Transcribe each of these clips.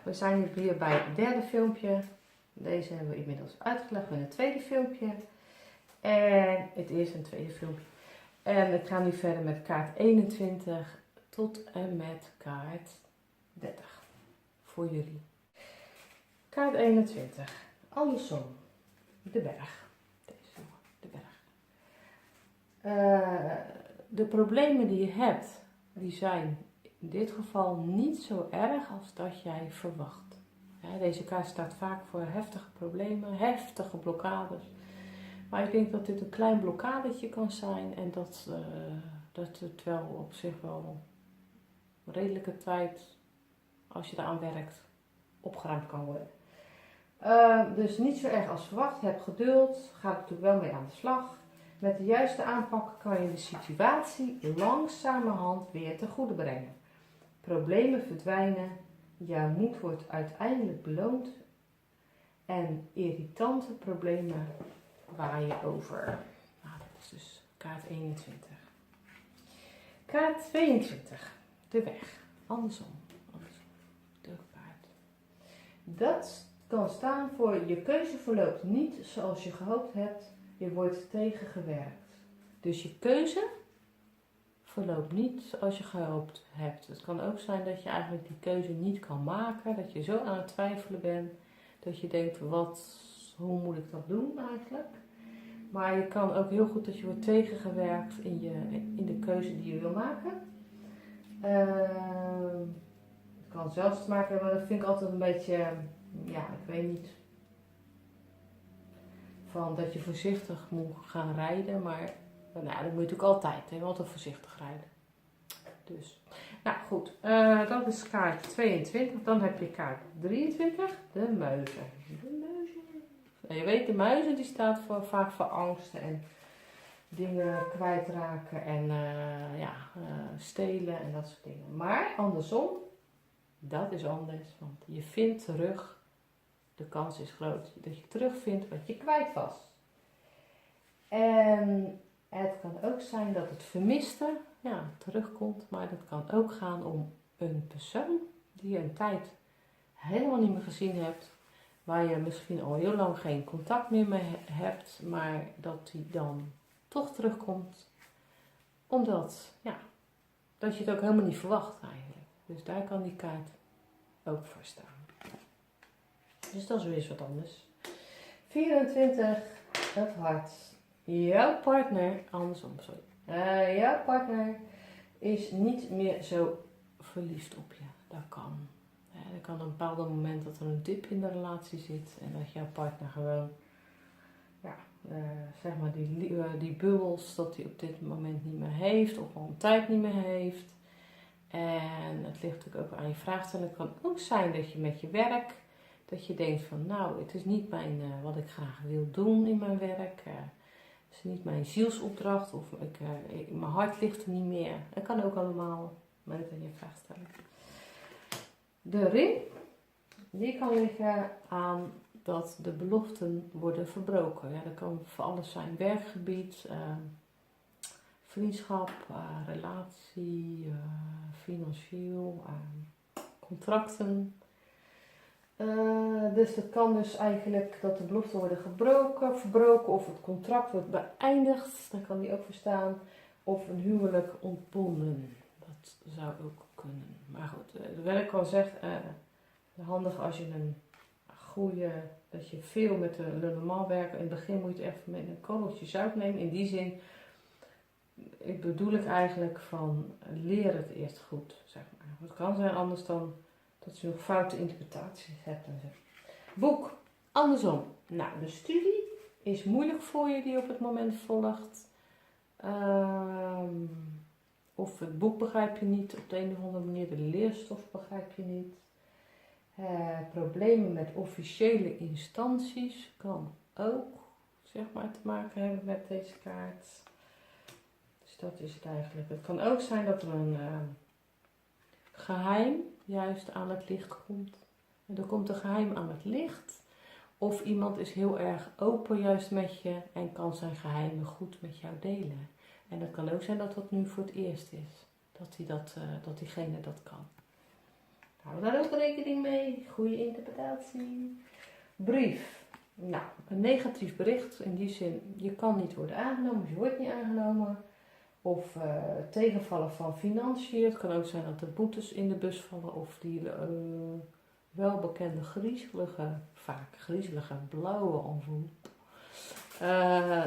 We zijn nu weer bij het derde filmpje. Deze hebben we inmiddels uitgelegd met een tweede filmpje. En het is een tweede filmpje. En ik ga nu verder met kaart 21 tot en met kaart 30 voor jullie. Kaart 21. Andersom. De berg. Deze, de berg. De problemen die je hebt, die zijn in dit geval niet zo erg als dat jij verwacht. Deze kaart staat vaak voor heftige problemen, heftige blokkades. Maar ik denk dat dit een klein blokkadetje kan zijn en dat het wel op zich wel redelijke tijd, als je eraan werkt, opgeruimd kan worden. Dus niet zo erg als verwacht. Heb geduld, ga er natuurlijk wel mee aan de slag. Met de juiste aanpak kan je de situatie langzamerhand weer ten goede brengen. Problemen verdwijnen, jouw moed wordt uiteindelijk beloond en irritante problemen waaien over. Nou, dat is dus kaart 21. Kaart 22, de weg. Andersom. De paard. Dat kan staan voor je keuze verloopt niet zoals je gehoopt hebt, je wordt tegengewerkt. Dus je keuze verloopt niet zoals je gehoopt hebt. Het kan ook zijn dat je eigenlijk die keuze niet kan maken, dat je zo aan het twijfelen bent, dat je denkt, hoe moet ik dat doen eigenlijk? Maar je kan ook heel goed dat je wordt tegengewerkt in de keuze die je wil maken. Het kan zelfs te maken hebben, dat vind ik altijd een beetje, ja, ik weet niet, van dat je voorzichtig moet gaan rijden, maar nou, dat moet je natuurlijk altijd, hè, altijd voorzichtig rijden. Dus, nou goed, dat is kaart 22. Dan heb je kaart 23, de muizen. De muizen. Je weet, de muizen die staat vaak voor angsten en dingen kwijtraken en stelen en dat soort dingen. Maar andersom, dat is anders, want je vindt terug. De kans is groot dat je terugvindt wat je kwijt was. En het kan ook zijn dat het vermiste terugkomt, maar dat kan ook gaan om een persoon die je een tijd helemaal niet meer gezien hebt, waar je misschien al heel lang geen contact meer mee hebt, maar dat die dan toch terugkomt, omdat dat je het ook helemaal niet verwacht eigenlijk. Dus daar kan die kaart ook voor staan. Dus dat is weer eens wat anders. 24, het hart. Jouw partner, andersom, sorry. Jouw partner is niet meer zo verliefd op je. Dat kan. Er kan een bepaald moment dat er een dip in de relatie zit en dat jouw partner gewoon, zeg maar die bubbels, dat hij op dit moment niet meer heeft of al een tijd niet meer heeft. En het ligt natuurlijk ook aan je vraagstelling. Het kan ook zijn dat je met je werk, dat je denkt van nou, het is niet wat ik graag wil doen in mijn werk. Het is niet mijn zielsopdracht of mijn hart ligt er niet meer. Dat kan ook allemaal met aan je vraagstelling. De ring, die kan liggen aan dat de beloften worden verbroken. Ja, dat kan voor alles zijn. Werkgebied, vriendschap, relatie, financieel, contracten. Dus dat kan dus eigenlijk dat de beloften worden verbroken of het contract wordt beëindigd. Daar kan die ook voor staan. Of een huwelijk ontbonden. Dat zou ook kunnen. Maar goed, de werk al zegt, handig als je dat je veel met de normaal werkt. In het begin moet je het even met een korreltje zout nemen. In die zin bedoel ik eigenlijk van leer het eerst goed, zeg maar. Het kan zijn anders dan dat je nog foute interpretaties hebt en zo. Boek, andersom. Nou, de studie is moeilijk voor je die op het moment volgt. Of het boek begrijp je niet op de een of andere manier, de leerstof begrijp je niet. Problemen met officiële instanties kan ook, zeg maar, te maken hebben met deze kaart. Dus dat is het eigenlijk. Het kan ook zijn dat er een geheim juist aan het licht komt. En er komt een geheim aan het licht. Of iemand is heel erg open juist met je en kan zijn geheimen goed met jou delen. En dat kan ook zijn dat dat nu voor het eerst is. Dat diegene dat kan. Hou daar ook rekening mee. Goede interpretatie. Brief. Nou, een negatief bericht. In die zin, je kan niet worden aangenomen of je wordt niet aangenomen. Of tegenvallen van financiën. Het kan ook zijn dat er boetes in de bus vallen. Of die welbekende vaak griezelige blauwe envelop.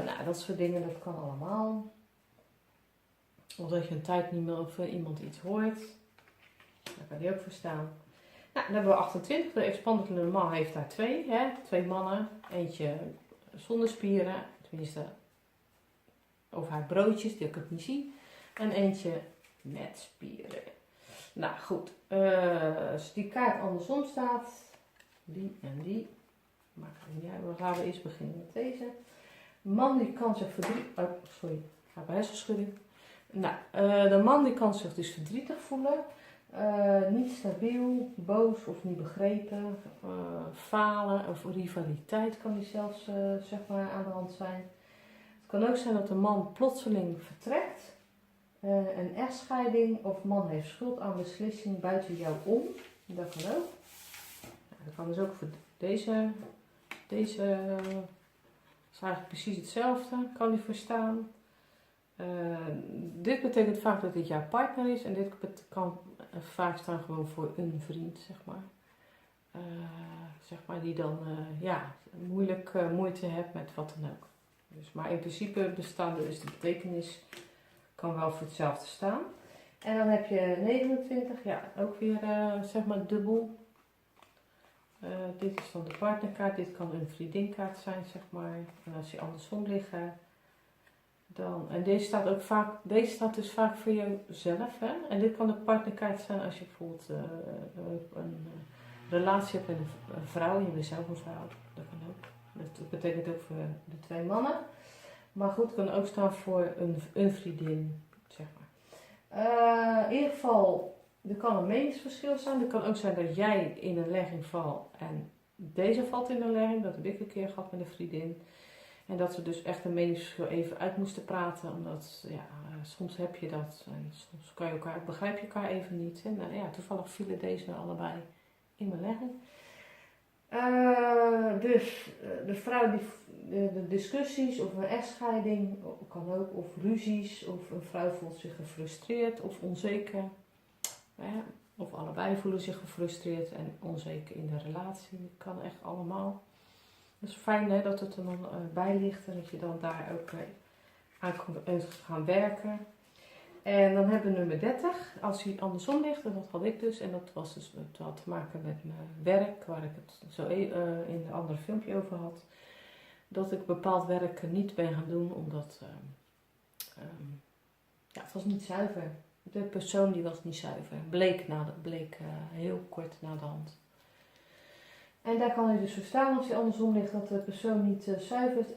Nou, dat soort dingen, dat kan allemaal. Of dat je een tijd niet meer of iemand iets hoort. Daar kan die ook voor staan. Nou, dan hebben we 28. De expanded le mans heeft daar twee. Hè? Twee mannen. Eentje zonder spieren. Tenminste, of haar broodjes, die ik het niet zie. En eentje met spieren. Nou goed. Als die kaart andersom staat. Die en die. Maakt het niet uit. Dan gaan we eerst beginnen met deze. Man die kan zich verdrietig... Oh, sorry. Ik ga bij hersenschudding. Nou, de man die kan zich dus verdrietig voelen. Niet stabiel, boos of niet begrepen. Falen of rivaliteit kan die zelfs zeg maar aan de hand zijn. Het kan ook zijn dat de man plotseling vertrekt. Een echtscheiding of man heeft schuld aan beslissing buiten jou om. Dat kan ook. Nou, dat kan dus ook voor deze is eigenlijk precies hetzelfde. Kan die verstaan. Dit betekent vaak dat dit jouw partner is en dit kan vaak staan gewoon voor een vriend, zeg maar. Zeg maar die dan moeite hebt met wat dan ook. Dus, maar in principe bestaat dus de betekenis kan wel voor hetzelfde staan. En dan heb je 29, ja, ook weer zeg maar dubbel. Dit is dan de partnerkaart, dit kan een vriendinkaart zijn, zeg maar. En als die andersom liggen, dan, en deze staat dus vaak voor jezelf, hè. En dit kan de partnerkaart zijn als je bijvoorbeeld een relatie hebt met een vrouw, je bent zelf een vrouw, dat kan ook. Dat betekent ook voor de twee mannen. Maar goed, het kan ook staan voor een vriendin, zeg maar. In ieder geval, er kan een meningsverschil zijn. Het kan ook zijn dat jij in een legging valt en deze valt in een legging. Dat heb ik een keer gehad met een vriendin. En dat we dus echt een meningsverschil even uit moesten praten. Omdat, ja, soms heb je dat. En soms begrijp je elkaar even niet. En nou ja, toevallig vielen deze allebei in mijn legging. Dus de vrouw die de discussies of een echtscheiding kan ook, of ruzies, of een vrouw voelt zich gefrustreerd of onzeker. Of allebei voelen zich gefrustreerd en onzeker in de relatie. Dat kan echt allemaal. Het is fijn hè, dat het er dan bij ligt en dat je dan daar ook aan kunt gaan werken. En dan hebben we nummer 30, als hij andersom ligt, en dat had ik dus. En dat was dus, het had te maken met mijn werk, waar ik het zo in een ander filmpje over had. Dat ik bepaald werk niet ben gaan doen, omdat het was niet zuiver. De persoon die was niet zuiver. Bleek heel kort na de hand. En daar kan je dus verstaan als je andersom ligt dat de persoon niet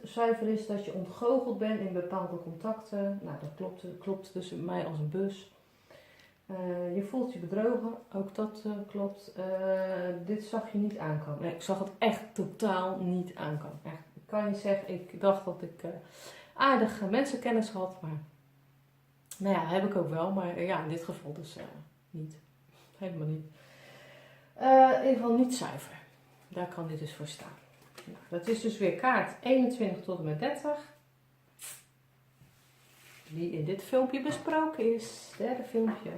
zuiver is, dat je ontgoocheld bent in bepaalde contacten. Nou, dat klopt tussen mij als een bus. Je voelt je bedrogen, ook dat klopt. Dit zag je niet aankomen. Nee, ik zag het echt totaal niet aankomen. Echt, ik kan je zeggen, ik dacht dat ik aardige mensenkennis had, maar nou ja, heb ik ook wel. Maar ja, in dit geval dus niet. Helemaal niet. In ieder geval niet zuiver. Daar kan dit dus voor staan. Nou, dat is dus weer kaart 21 tot en met 30. Die in dit filmpje besproken is. Derde filmpje.